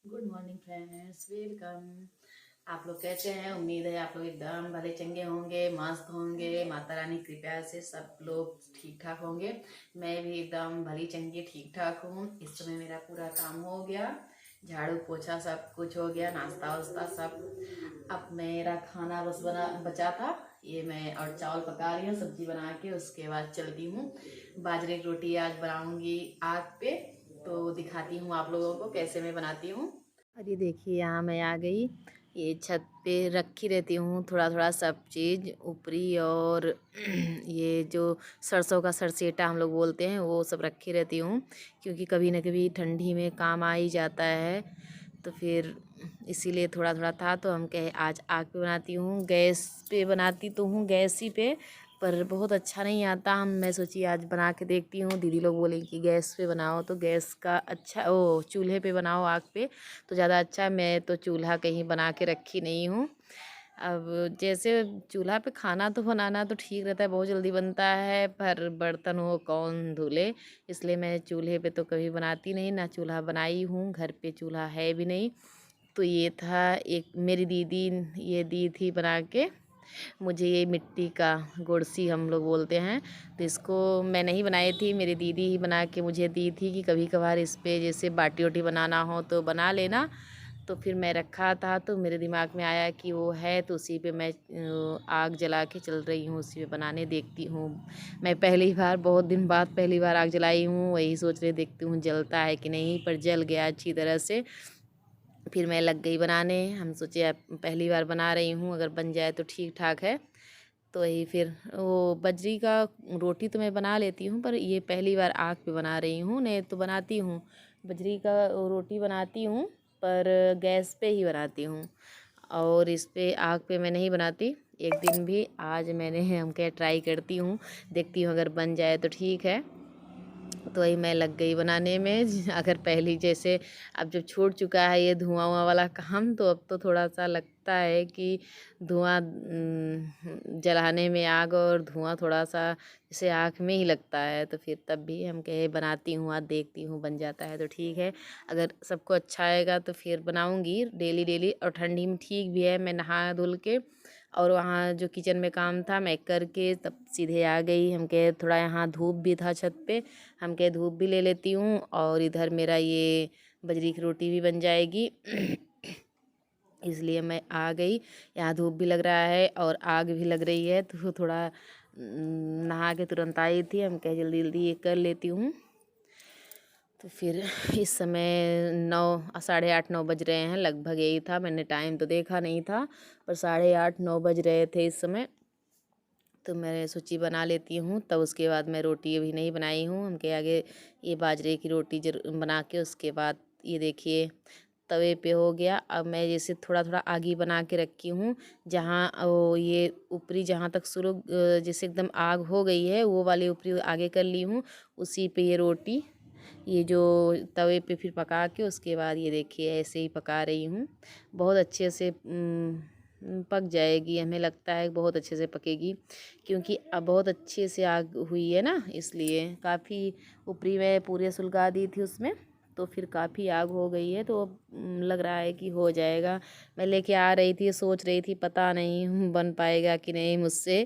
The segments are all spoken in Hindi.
Good morning friends, welcome. आप लोग कैसे हैं? उम्मीद है आप लोग एकदम भले चंगे होंगे, मस्त होंगे। माता रानी की कृपा से सब लोग ठीक ठाक होंगे। मैं भी एकदम भली चंगी ठीक ठाक हूँ। इस समय मेरा पूरा काम हो गया, झाड़ू पोछा सब कुछ हो गया, नाश्ता वास्ता सब। अब मेरा खाना बस बचा था। ये मैं और चावल पका रही हूँ, सब्जी बना के उसके बाद चलती हूँ। बाजरे की रोटी आज बनाऊंगी आग पे, तो दिखाती हूँ आप लोगों को कैसे मैं बनाती हूँ। अरे देखिए, यहाँ मैं आ गई। ये छत पे रखी रहती हूँ थोड़ा थोड़ा सब चीज़ ऊपरी, और ये जो सरसों का सरसेटा हम लोग बोलते हैं वो सब रखी रहती हूँ, क्योंकि कभी न कभी ठंडी में काम आ ही जाता है। तो फिर इसीलिए थोड़ा थोड़ा था, तो हम कहे आज आग पे बनाती हूँ। गैस पे बनाती तो हूँ, गैस ही पे, पर बहुत अच्छा नहीं आता। मैं सोची आज बना के देखती हूँ। दीदी लोग बोले कि गैस पे बनाओ, तो गैस का अच्छा, ओ चूल्हे पे बनाओ आग पे तो ज़्यादा अच्छा है। मैं तो चूल्हा कहीं बना के रखी नहीं हूँ। अब जैसे चूल्हा पे खाना तो बनाना तो ठीक रहता है, बहुत जल्दी बनता है, पर बर्तन वो कौन धुले। इसलिए मैं चूल्हे पे तो कभी बनाती नहीं, ना चूल्हा बनाई हूँ, घर पे चूल्हा है भी नहीं। तो ये था, एक मेरी दीदी ये दी थी बना के मुझे, ये मिट्टी का गुड़सी हम लोग बोलते हैं। तो इसको मैं नहीं बनाई थी, मेरी दीदी ही बना के मुझे दी थी कि कभी कभार इस पे जैसे बाटी वाटी बनाना हो तो बना लेना। तो फिर मैं रखा था, तो मेरे दिमाग में आया कि वो है, तो उसी पे मैं आग जला के चल रही हूँ, उसी पे बनाने देखती हूँ। मैं पहली बार, बहुत दिन बाद पहली बार आग जलाई हूँ, वही सोच रही देखती हूँ जलता है कि नहीं, पर जल गया अच्छी तरह से। फिर मैं लग गई बनाने। हम सोचे अब पहली बार बना रही हूँ, अगर बन जाए तो ठीक ठाक है। तो वही फिर वो बजरी का रोटी तो मैं बना लेती हूँ, पर ये पहली बार आग पे बना रही हूँ। नहीं तो बनाती हूँ, बजरी का रोटी बनाती हूँ, पर गैस पे ही बनाती हूँ, और इस पे आग पे मैं नहीं बनाती एक दिन भी। आज मैंने हम क्या ट्राई करती हूँ, देखती हूँ अगर बन जाए तो ठीक है। तो वही मैं लग गई बनाने में। अगर पहली जैसे, अब जब छूट चुका है ये धुआं वुआं वाला काम, तो अब तो थोड़ा सा लगता है कि धुआं जलाने में आग और धुआं थोड़ा सा जैसे आँख में ही लगता है। तो फिर तब भी हम कहे बनाती हूँ, आज देखती हूँ बन जाता है तो ठीक है। अगर सबको अच्छा आएगा तो फिर बनाऊँगी डेली डेली। और ठंडी में ठीक भी है, मैं नहा धुल के और वहाँ जो किचन में काम था मैं करके तब सीधे आ गई। हम कहे थोड़ा यहाँ धूप भी था छत पे, हम कहे धूप भी ले लेती हूँ, और इधर मेरा ये बजरी की रोटी भी बन जाएगी। इसलिए मैं आ गई। यहाँ धूप भी लग रहा है और आग भी लग रही है, तो थोड़ा नहा के तुरंत आई थी, हम कहे जल्दी जल्दी ये कर लेती हूँ। तो फिर इस समय 9, 8:30 9 बज रहे हैं लगभग, यही था, मैंने टाइम तो देखा नहीं था, पर 8:30 9 बज रहे थे इस समय। तो मैं सोची बना लेती हूँ, तब उसके बाद मैं रोटी अभी नहीं बनाई हूँ। हम के आगे ये बाजरे की रोटी बना के उसके बाद ये देखिए तवे पे हो गया। अब मैं जैसे थोड़ा थोड़ा आगे बना के रखी हूँ, जहाँ वो ये ऊपरी जहाँ तक शुरू जैसे एकदम आग हो गई है, वो वाली ऊपरी आगे कर ली हूँ। उसी पे ये रोटी, ये जो तवे पे फिर पका के उसके बाद ये देखिए ऐसे ही पका रही हूँ। बहुत अच्छे से पक जाएगी, हमें लगता है बहुत अच्छे से पकेगी, क्योंकि अब बहुत अच्छे से आग हुई है ना, इसलिए काफ़ी ऊपरी में पूरे सुलगा दी थी उसमें, तो फिर काफ़ी आग हो गई है, तो अब लग रहा है कि हो जाएगा। मैं लेके आ रही थी, सोच रही थी पता नहीं बन पाएगा कि नहीं मुझसे।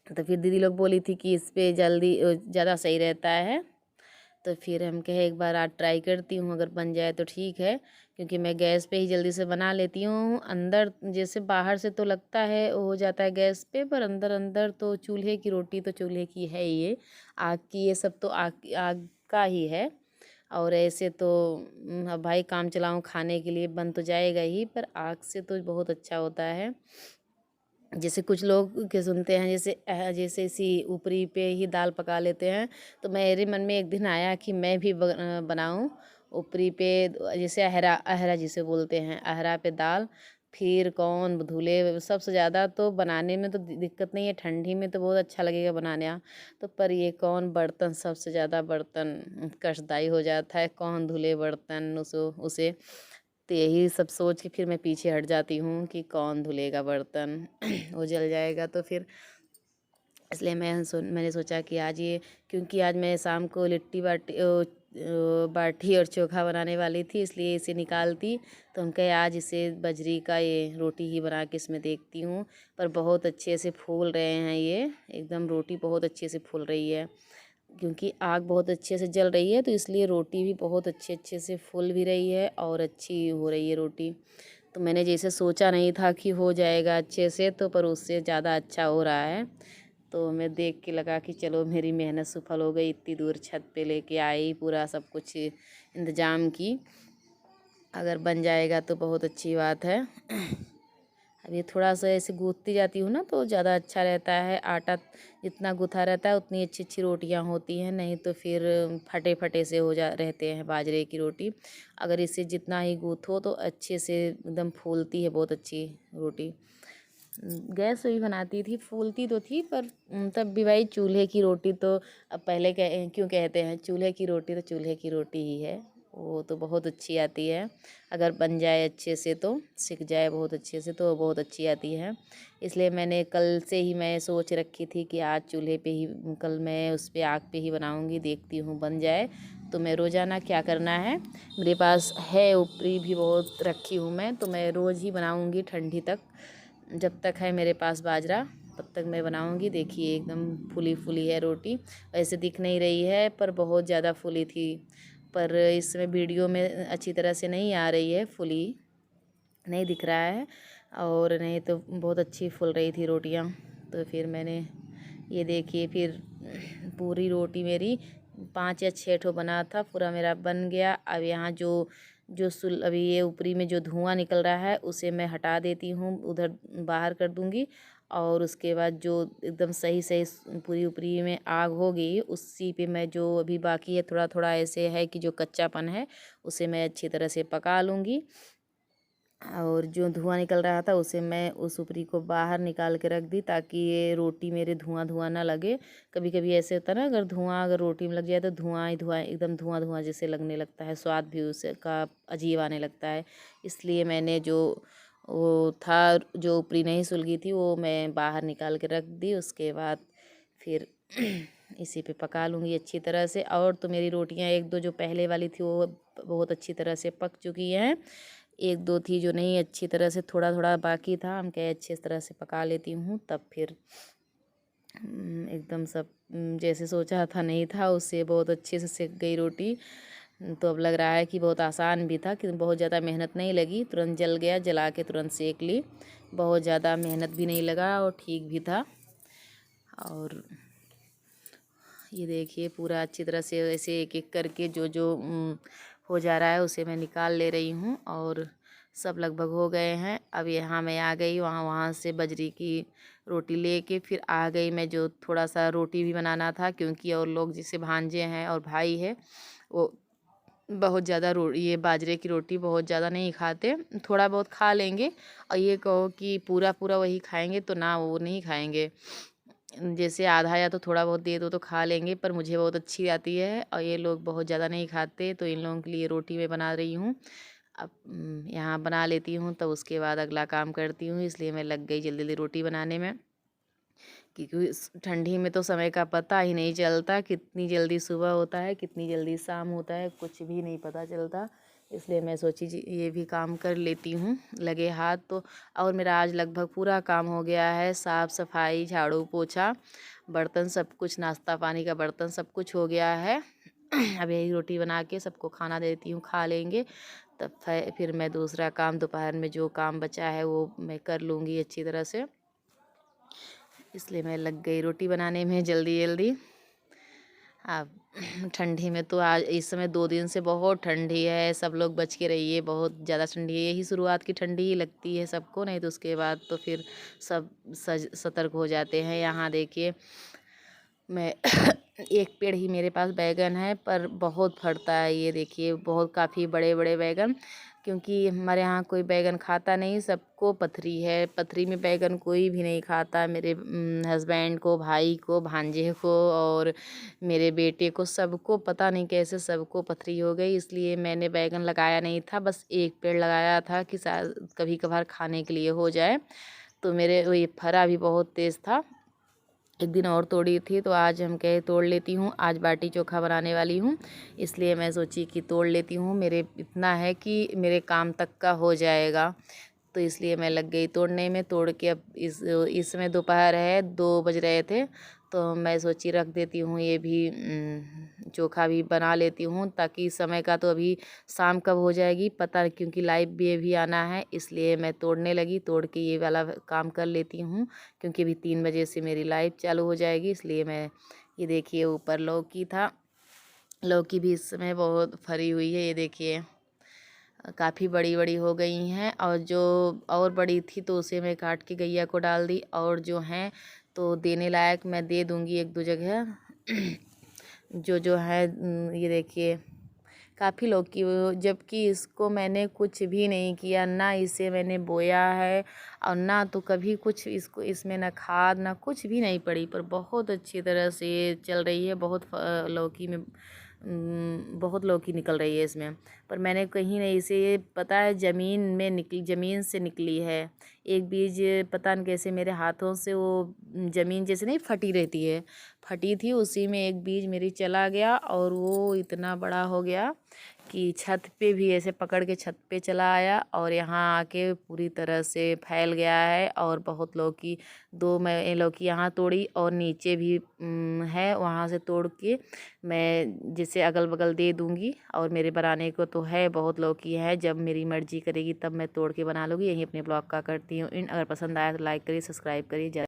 तो फिर दीदी लोग बोली थी कि इस पे जल्दी ज़्यादा सही रहता है। तो फिर हम कहे एक बार आज ट्राई करती हूँ, अगर बन जाए तो ठीक है, क्योंकि मैं गैस पे ही जल्दी से बना लेती हूँ। अंदर जैसे बाहर से तो लगता है हो जाता है गैस पे, पर अंदर अंदर तो चूल्हे की रोटी तो चूल्हे की है ही, ये आग की, ये सब तो आग आग का ही है। और ऐसे तो अब भाई काम चलाऊँ खाने के लिए बन तो जाएगा ही, पर आग से तो बहुत अच्छा होता है। जैसे कुछ लोग के सुनते हैं, जैसे जैसे इसी ऊपरी पे ही दाल पका लेते हैं, तो मेरे मन में एक दिन आया कि मैं भी बनाऊं ऊपरी पे, जैसे अहरा अहरा जिसे बोलते हैं, अहरा पे दाल। फिर कौन धुले, सबसे ज़्यादा तो बनाने में तो दिक्कत नहीं है, ठंडी में तो बहुत अच्छा लगेगा बनाना। तो पर ये कौन बर्तन, सबसे ज़्यादा बर्तन कष्टदायी हो जाता है, कौन धुले बर्तन उसे। तो यही सब सोच के फिर मैं पीछे हट जाती हूँ कि कौन धुलेगा बर्तन। वो जल जाएगा तो फिर इसलिए मैंने सोचा कि आज ये, क्योंकि आज मैं शाम को लिट्टी बाटी और चोखा बनाने वाली थी, इसलिए इसे निकालती। तो हम कहे आज इसे बजरी का ये रोटी ही बना के इसमें देखती हूँ। पर बहुत अच्छे से फूल रहे हैं ये, एकदम रोटी बहुत अच्छे से फूल रही है, क्योंकि आग बहुत अच्छे से जल रही है, तो इसलिए रोटी भी बहुत अच्छे अच्छे से फूल भी रही है और अच्छी हो रही है रोटी। तो मैंने जैसे सोचा नहीं था कि हो जाएगा अच्छे से, तो पर उससे ज़्यादा अच्छा हो रहा है। तो मैं देख के लगा कि चलो मेरी मेहनत सफल हो गई, इतनी दूर छत पे लेके आई, पूरा सब कुछ इंतज़ाम की। अगर बन जाएगा तो बहुत अच्छी बात है। अब ये थोड़ा सा ऐसे गूँथती जाती हूँ ना तो ज़्यादा अच्छा रहता है। आटा जितना गूँथा रहता है उतनी अच्छी अच्छी रोटियाँ होती हैं, नहीं तो फिर फटे फटे से हो जा रहते हैं बाजरे की रोटी। अगर इसे जितना ही गूँथो तो अच्छे से एकदम फूलती है बहुत अच्छी रोटी। गैस पे भी बनाती थी, फूलती तो थी, पर तब भी भाई चूल्हे की रोटी तो, अब पहले क्यों कहते हैं चूल्हे की रोटी तो चूल्हे की रोटी ही है, वो तो बहुत अच्छी आती है। अगर बन जाए अच्छे से तो, सिक जाए बहुत अच्छे से तो बहुत अच्छी आती है। इसलिए मैंने कल से ही मैं सोच रखी थी कि आज चूल्हे पे ही, कल मैं उस पे आग पे ही बनाऊंगी, देखती हूँ बन जाए तो मैं रोज़ाना क्या करना है। मेरे पास है ऊपरी भी बहुत रखी हूँ मैं, तो मैं रोज़ ही बनाऊंगी ठंडी तक। जब तक है मेरे पास बाजरा तब तक मैं बनाऊंगी। देखिए एकदम फूली फूली है रोटी, वैसे दिख नहीं रही है पर बहुत ज़्यादा फूली थी, पर इसमें वीडियो में अच्छी तरह से नहीं आ रही है, फूली नहीं दिख रहा है, और नहीं तो बहुत अच्छी फूल रही थी रोटियां। तो फिर मैंने ये देखिए, फिर पूरी रोटी मेरी 5 या 6 ठो बना था, पूरा मेरा बन गया। अब यहाँ जो जो सुल अभी ये ऊपरी में जो धुआं निकल रहा है उसे मैं हटा देती हूँ, उधर बाहर कर दूँगी। और उसके बाद जो एकदम सही सही पूरी ऊपरी में आग होगी, उसी पे मैं जो अभी बाकी है थोड़ा थोड़ा ऐसे है कि जो कच्चापन है उसे मैं अच्छी तरह से पका लूँगी। और जो धुआं निकल रहा था उसे मैं उस ऊपरी को बाहर निकाल के रख दी, ताकि ये रोटी मेरे धुआं धुआं ना लगे। कभी कभी ऐसे होता है ना, अगर रोटी में लग जाए तो धुआं ही धुआं, एकदम धुआं धुआं जैसे लगने लगता है, स्वाद भी उसका अजीब आने लगता है। इसलिए मैंने जो वो था, जो ऊपरी नहीं सुलगी थी, वो मैं बाहर निकाल के रख दी। उसके बाद फिर इसी पे पका लूँगी अच्छी तरह से। और तो मेरी रोटियां एक दो जो पहले वाली थी वो बहुत अच्छी तरह से पक चुकी हैं, एक दो थी जो नहीं अच्छी तरह से, थोड़ा थोड़ा बाकी था, हम कहे अच्छी तरह से पका लेती हूँ, तब फिर एकदम सब जैसे सोचा था नहीं था, उससे बहुत अच्छे से सिक गई रोटी। तो अब लग रहा है कि बहुत आसान भी था, कि बहुत ज़्यादा मेहनत नहीं लगी, तुरंत जल गया, जला के तुरंत सेक ली, बहुत ज़्यादा मेहनत भी नहीं लगा और ठीक भी था। और ये देखिए पूरा अच्छी तरह से ऐसे एक एक करके जो जो हो जा रहा है उसे मैं निकाल ले रही हूँ, और सब लगभग हो गए हैं। अब यहाँ मैं आ गई, वहाँ से बजरी की रोटी लेके फिर आ गई मैं, जो थोड़ा सा रोटी भी बनाना था, क्योंकि और लोग जैसे भांजे हैं और भाई है, वो बहुत ज़्यादा ये बाजरे की रोटी बहुत ज़्यादा नहीं खाते, थोड़ा बहुत खा लेंगे। और ये कहो कि पूरा पूरा वही खाएंगे तो ना, वो नहीं खाएंगे। जैसे आधा या तो थोड़ा बहुत दे दो तो खा लेंगे, पर मुझे बहुत अच्छी आती है और ये लोग बहुत ज़्यादा नहीं खाते, तो इन लोगों के लिए रोटी मैं बना रही हूँ। अब यहाँ बना लेती हूँ, तब उसके बाद अगला काम करती हूँ, इसलिए मैं लग गई जल्दी जल्दी रोटी बनाने में। क्योंकि इस ठंडी में तो समय का पता ही नहीं चलता, कितनी जल्दी सुबह होता है कितनी जल्दी शाम होता है, कुछ भी नहीं पता चलता। इसलिए मैं सोची ये भी काम कर लेती हूँ लगे हाथ तो। और मेरा आज लगभग पूरा काम हो गया है, साफ़ सफाई झाड़ू पोछा बर्तन सब कुछ, नाश्ता पानी का बर्तन सब कुछ हो गया है। अब यही रोटी बना के सबको खाना देती हूँ, खा लेंगे, तब फिर मैं दूसरा काम दोपहर में जो काम बचा है वो मैं कर लूँगी अच्छी तरह से। इसलिए मैं लग गई रोटी बनाने में जल्दी जल्दी। अब ठंडी में तो आज इस समय 2 दिन से बहुत ठंडी है, सब लोग बच के रहिए, बहुत ज़्यादा ठंडी है। यही शुरुआत की ठंडी ही लगती है सबको, नहीं तो उसके बाद तो फिर सब सतर्क हो जाते हैं। यहाँ देखिए मैं एक पेड़ ही मेरे पास बैगन है, पर बहुत फरता है, ये देखिए बहुत काफ़ी बड़े बड़े बैगन, क्योंकि हमारे यहाँ कोई बैगन खाता नहीं, सबको पथरी है, पथरी में बैगन कोई भी नहीं खाता। मेरे हस्बैंड को, भाई को, भांजे को और मेरे बेटे को, सबको पता नहीं कैसे सबको पथरी हो गई। इसलिए मैंने बैगन लगाया नहीं था, बस एक पेड़ लगाया था कि कभी कभार खाने के लिए हो जाए। तो मेरे वो ये फरा भी बहुत तेज़ था, एक दिन और तोड़ी थी तो आज हम कहे तोड़ लेती हूँ। आज बाटी चोखा बनाने वाली हूँ, इसलिए मैं सोची कि तोड़ लेती हूँ। मेरे इतना है कि मेरे काम तक का हो जाएगा, तो इसलिए मैं लग गई तोड़ने में। तोड़ के अब इस समय दोपहर है, 2 बज रहे थे, तो मैं सोची रख देती हूँ ये भी, चोखा भी बना लेती हूँ, ताकि समय का तो अभी शाम कब हो जाएगी पता नहीं, क्योंकि लाइव भी आना है, इसलिए मैं तोड़ने लगी। तोड़ के ये वाला काम कर लेती हूँ, क्योंकि अभी 3 बजे से मेरी लाइव चालू हो जाएगी, इसलिए मैं ये देखिए ऊपर लौकी था, लौकी भी इस समय बहुत फरी हुई है। ये देखिए काफ़ी बड़ी बड़ी हो गई हैं, और जो और बड़ी थी तो उसे मैं काट के गैया को डाल दी, और जो हैं तो देने लायक मैं दे दूँगी 1-2 जगह। जो है ये देखिए काफ़ी लौकी जबकि इसको मैंने कुछ भी नहीं किया, ना इसे मैंने बोया है और ना तो कभी कुछ इसको इसमें ना खाद ना कुछ भी नहीं पड़ी, पर बहुत अच्छी तरह से ये चल रही है। लौकी में बहुत लौकी निकल रही है इसमें, पर मैंने कहीं नहीं, इसे ये पता है ज़मीन से निकली है। एक बीज पता नहीं कैसे मेरे हाथों से वो ज़मीन जैसे नहीं फटी रहती है, फटी थी, उसी में एक बीज मेरी चला गया और वो इतना बड़ा हो गया कि छत पे भी ऐसे पकड़ के छत पे चला आया, और यहाँ आके पूरी तरह से फैल गया है। और बहुत लौकी, 2 मैं लौकी यहाँ तोड़ी और नीचे भी है, वहाँ से तोड़ के मैं जिसे अगल बगल दे दूँगी। और मेरे बनाने को तो है, बहुत लौकी है, जब मेरी मर्जी करेगी तब मैं तोड़ के बना लूँगी। यहीं अपने ब्लॉग का करती हूँ इन। अगर पसंद आया तो लाइक करिए, सब्सक्राइब करिए।